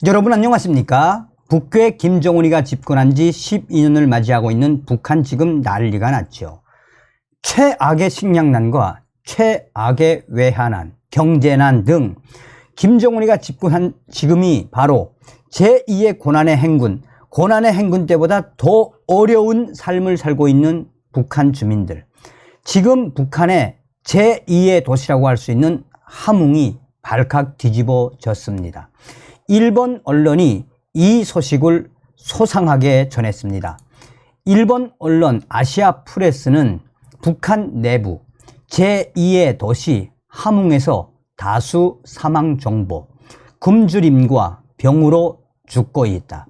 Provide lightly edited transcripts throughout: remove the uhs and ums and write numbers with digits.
여러분 안녕하십니까? 북괴 김정은이가 집권한 지 12년을 맞이하고 있는 북한. 지금 난리가 났죠. 최악의 식량난과 최악의 외환난, 경제난 등 김정은이가 집권한 지금이 바로 제2의 고난의 행군 때보다 더 어려운 삶을 살고 있는 북한 주민들. 지금 북한의 제2의 도시라고 할 수 있는 함흥이 발칵 뒤집어졌습니다. 일본 언론이 이 소식을 소상하게 전했습니다. 일본 언론 아시아 프레스는 북한 내부 제2의 도시 함흥에서 다수 사망 정보, 굶주림과 병으로 죽고 있다.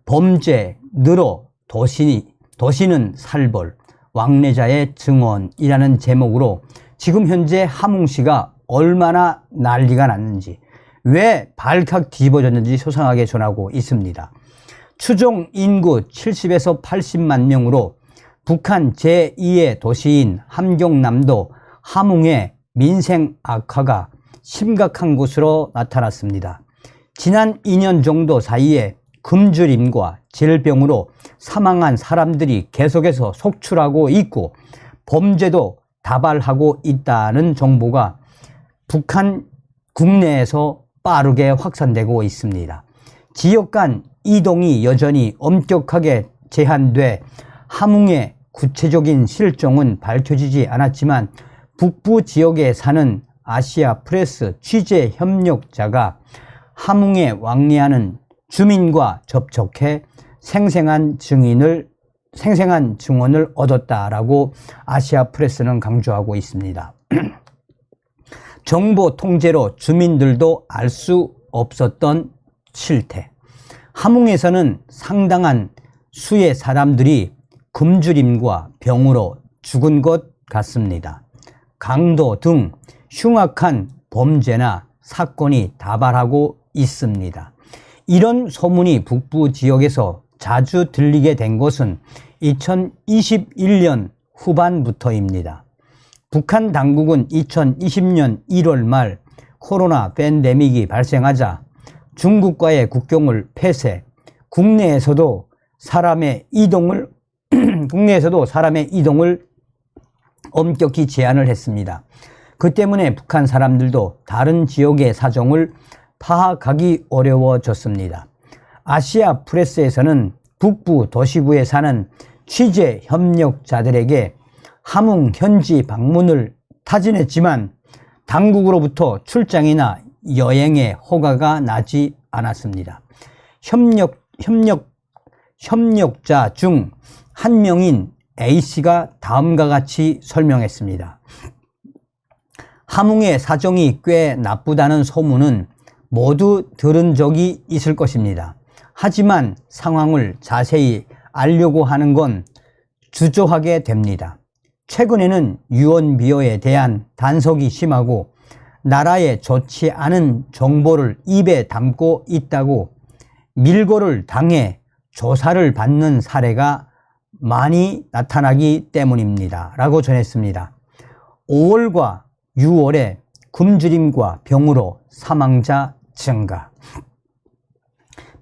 범죄 늘어 도시는 살벌, 왕래자의 증언이라는 제목으로 지금 현재 함흥시가 얼마나 난리가 났는지, 왜 발칵 뒤집어졌는지 소상하게 전하고 있습니다. 추정 인구 70에서 80만 명으로 북한 제2의 도시인 함경남도 함흥의 민생 악화가 심각한 것으로 나타났습니다. 지난 2년 정도 사이에 굶주림과 질병으로 사망한 사람들이 계속해서 속출하고 있고 범죄도 다발하고 있다는 정보가 북한 국내에서 빠르게 확산되고 있습니다. 지역 간 이동이 여전히 엄격하게 제한돼 함흥의 구체적인 실종은 밝혀지지 않았지만 북부 지역에 사는 아시아 프레스 취재 협력자가 함흥에 왕래하는 주민과 접촉해 생생한 증언을 얻었다라고 아시아 프레스는 강조하고 있습니다. 정보 통제로 주민들도 알 수 없었던 실태. 함흥에서는 상당한 수의 사람들이 굶주림과 병으로 죽은 것 같습니다. 강도 등 흉악한 범죄나 사건이 다발하고 있습니다. 이런 소문이 북부 지역에서 자주 들리게 된 것은 2021년 후반부터입니다. 북한 당국은 2020년 1월 말 코로나 팬데믹이 발생하자 중국과의 국경을 폐쇄, 국내에서도 사람의 이동을 엄격히 제한을 했습니다. 그 때문에 북한 사람들도 다른 지역의 사정을 파악하기 어려워졌습니다. 아시아 프레스에서는 북부 도시부에 사는 취재 협력자들에게 함흥 현지 방문을 타진했지만 당국으로부터 출장이나 여행의 허가가 나지 않았습니다. 협력자 중 한 명인 A씨가 다음과 같이 설명했습니다. 함흥의 사정이 꽤 나쁘다는 소문은 모두 들은 적이 있을 것입니다. 하지만 상황을 자세히 알려고 하는 건 주저하게 됩니다. 최근에는 유언비어에 대한 단속이 심하고 나라에 좋지 않은 정보를 입에 담고 있다고 밀고를 당해 조사를 받는 사례가 많이 나타나기 때문입니다. 라고 전했습니다. 5월과 6월에 굶주림과 병으로 사망자 증가.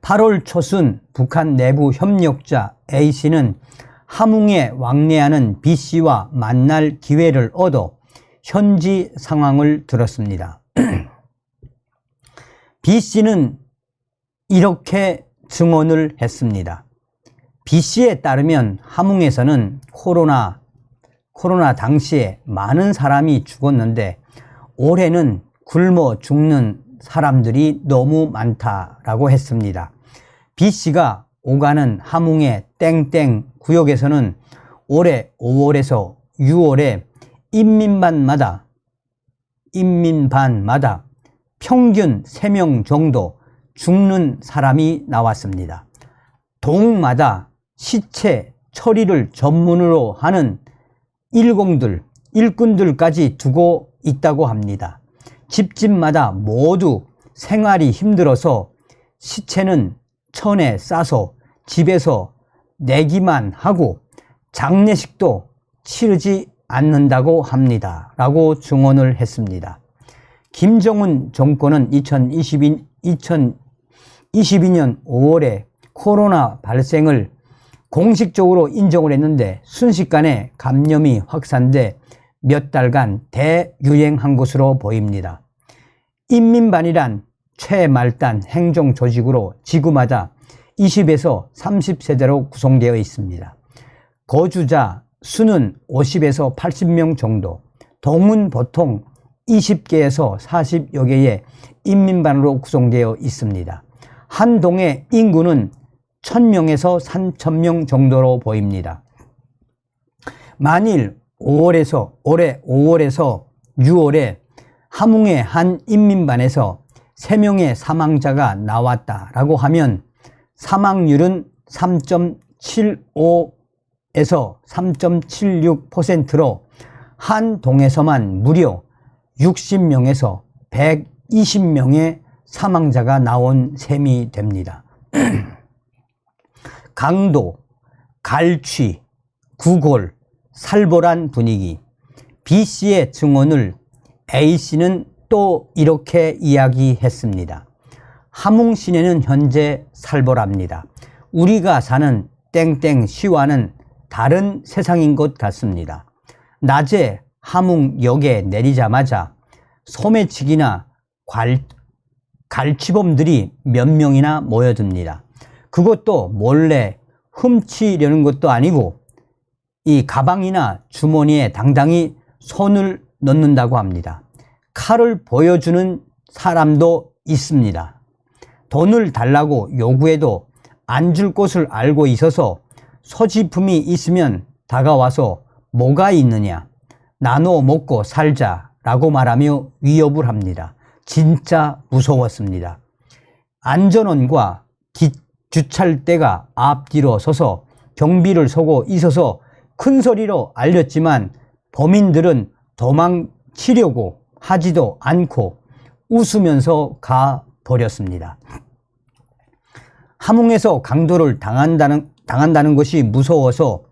8월 초순 북한 내부 협력자 A씨는 함흥에 왕래하는 B씨와 만날 기회를 얻어 현지 상황을 들었습니다. B씨는 이렇게 증언을 했습니다. B씨에 따르면 함흥에서는 코로나 당시에 많은 사람이 죽었는데 올해는 굶어 죽는 사람들이 너무 많다라고 했습니다. B씨가 오가는 함흥의 땡땡 구역에서는 올해 5월에서 6월에 인민반마다 평균 3명 정도 죽는 사람이 나왔습니다. 동마다 시체 처리를 전문으로 하는 일꾼들까지 두고 있다고 합니다. 집집마다 모두 생활이 힘들어서 시체는 천에 싸서 집에서 내기만 하고 장례식도 치르지 않는다고 합니다. 라고 증언을 했습니다. 김정은 정권은 2022년 5월에 코로나 발생을 공식적으로 인정을 했는데 순식간에 감염이 확산돼 몇 달간 대유행한 것으로 보입니다. 인민반이란 최말단 행정 조직으로 지구마다 20에서 30세대로 구성되어 있습니다. 거주자 수는 50에서 80명 정도, 동은 보통 20개에서 40여 개의 인민반으로 구성되어 있습니다. 한 동의 인구는 1000명에서 3000명 정도로 보입니다. 만일 올해 5월에서 6월에 함흥의 한 인민반에서 3명의 사망자가 나왔다라고 하면 사망률은 3.75에서 3.76%로 한 동에서만 무려 60명에서 120명의 사망자가 나온 셈이 됩니다. 강도, 갈취, 구골, 살벌한 분위기. B씨의 증언을 A씨는 또 이렇게 이야기했습니다. 함흥 시내는 현재 살벌합니다. 우리가 사는 땡땡시와는 다른 세상인 것 같습니다. 낮에 함흥역에 내리자마자 소매치기나 갈취범들이 몇 명이나 모여듭니다. 그것도 몰래 훔치려는 것도 아니고 이 가방이나 주머니에 당당히 손을 넣는다고 합니다. 칼을 보여주는 사람도 있습니다. 돈을 달라고 요구해도 안 줄 것을 알고 있어서 소지품이 있으면 다가와서 뭐가 있느냐, 나눠 먹고 살자라고 말하며 위협을 합니다. 진짜 무서웠습니다. 안전원과 주찰대가 앞뒤로 서서 경비를 서고 있어서 큰 소리로 알렸지만 범인들은 도망치려고 하지도 않고 웃으면서 가버렸습니다. 함흥에서 강도를 당한다는 것이 무서워서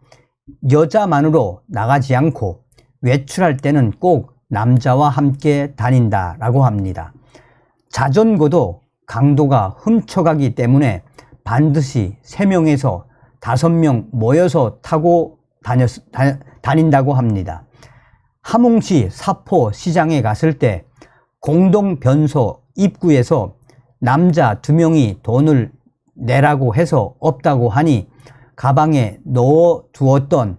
여자만으로 나가지 않고 외출할 때는 꼭 남자와 함께 다닌다라고 합니다. 자전거도 강도가 훔쳐가기 때문에 반드시 3명에서 5명 모여서 타고 다닌다고 합니다. 함흥시 사포시장에 갔을 때 공동변소 입구에서 남자 2명이 돈을 내라고 해서 없다고 하니 가방에 넣어두었던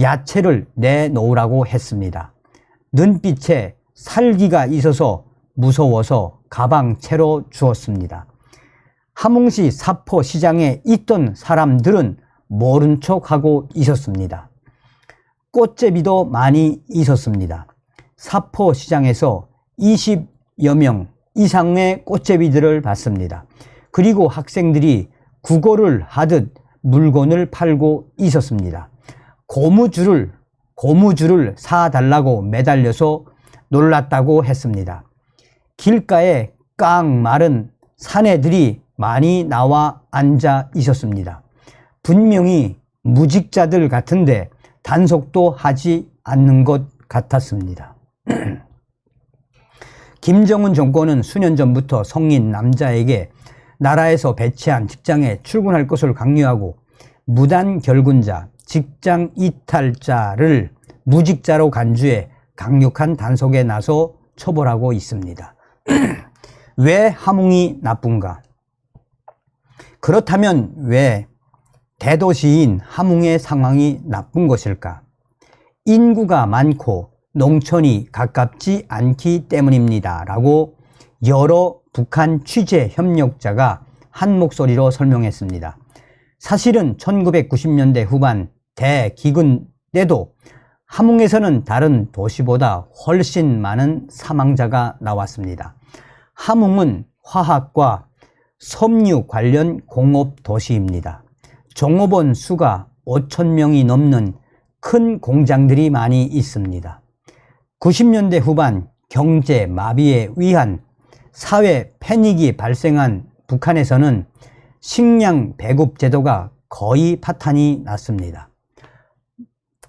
야채를 내놓으라고 했습니다. 눈빛에 살기가 있어서 무서워서 가방 채로 주었습니다. 함흥시 사포시장에 있던 사람들은 모른 척하고 있었습니다. 꽃제비도 많이 있었습니다. 사포시장에서 20여 명 이상의 꽃제비들을 봤습니다. 그리고 학생들이 구걸을 하듯 물건을 팔고 있었습니다. 고무줄을 사달라고 매달려서 놀랐다고 했습니다. 길가에 깡 마른 사내들이 많이 나와 앉아 있었습니다. 분명히 무직자들 같은데 단속도 하지 않는 것 같았습니다. 김정은 정권은 수년 전부터 성인 남자에게 나라에서 배치한 직장에 출근할 것을 강요하고 무단 결근자, 직장 이탈자를 무직자로 간주해 강력한 단속에 나서 처벌하고 있습니다. 왜 함흥이 나쁜가? 그렇다면 왜 대도시인 함흥의 상황이 나쁜 것일까? 인구가 많고 농촌이 가깝지 않기 때문입니다. 라고 여러 북한 취재 협력자가 한 목소리로 설명했습니다. 사실은 1990년대 후반 대기근 때도 함흥에서는 다른 도시보다 훨씬 많은 사망자가 나왔습니다. 함흥은 화학과 섬유 관련 공업 도시입니다. 종업원 수가 5,000명이 넘는 큰 공장들이 많이 있습니다. 90년대 후반 경제 마비에 의한 사회 패닉이 발생한 북한에서는 식량 배급 제도가 거의 파탄이 났습니다.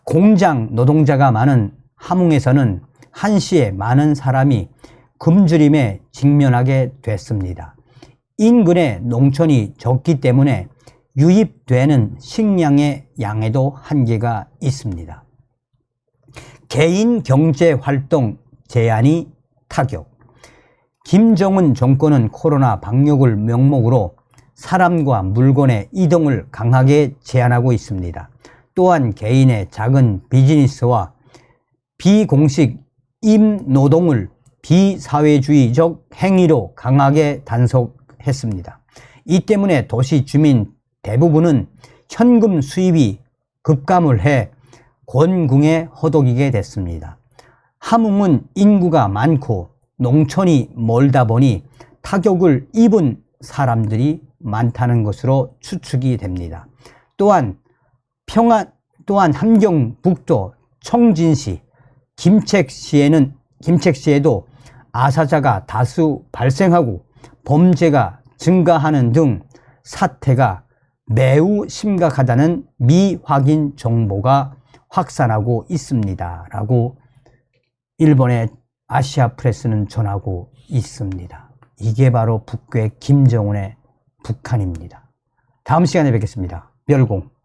공장 노동자가 많은 함흥에서는 한시에 많은 사람이 굶주림에 직면하게 됐습니다. 인근에 농촌이 적기 때문에 유입되는 식량의 양에도 한계가 있습니다. 개인 경제 활동 제한이 타격. 김정은 정권은 코로나 방역을 명목으로 사람과 물건의 이동을 강하게 제한하고 있습니다. 또한 개인의 작은 비즈니스와 비공식 임노동을 비사회주의적 행위로 강하게 단속했습니다. 이 때문에 도시 주민 대부분은 현금 수입이 급감을 해 곤궁에 허덕이게 됐습니다. 함흥은 인구가 많고 농촌이 멀다 보니 타격을 입은 사람들이 많다는 것으로 추측이 됩니다. 또한 함경북도 청진시, 김책시에도 아사자가 다수 발생하고 범죄가 증가하는 등 사태가 매우 심각하다는 미확인 정보가 확산하고 있습니다. 라고 일본의 아시아 프레스는 전하고 있습니다. 이게 바로 북괴 김정은의 북한입니다. 다음 시간에 뵙겠습니다. 멸공.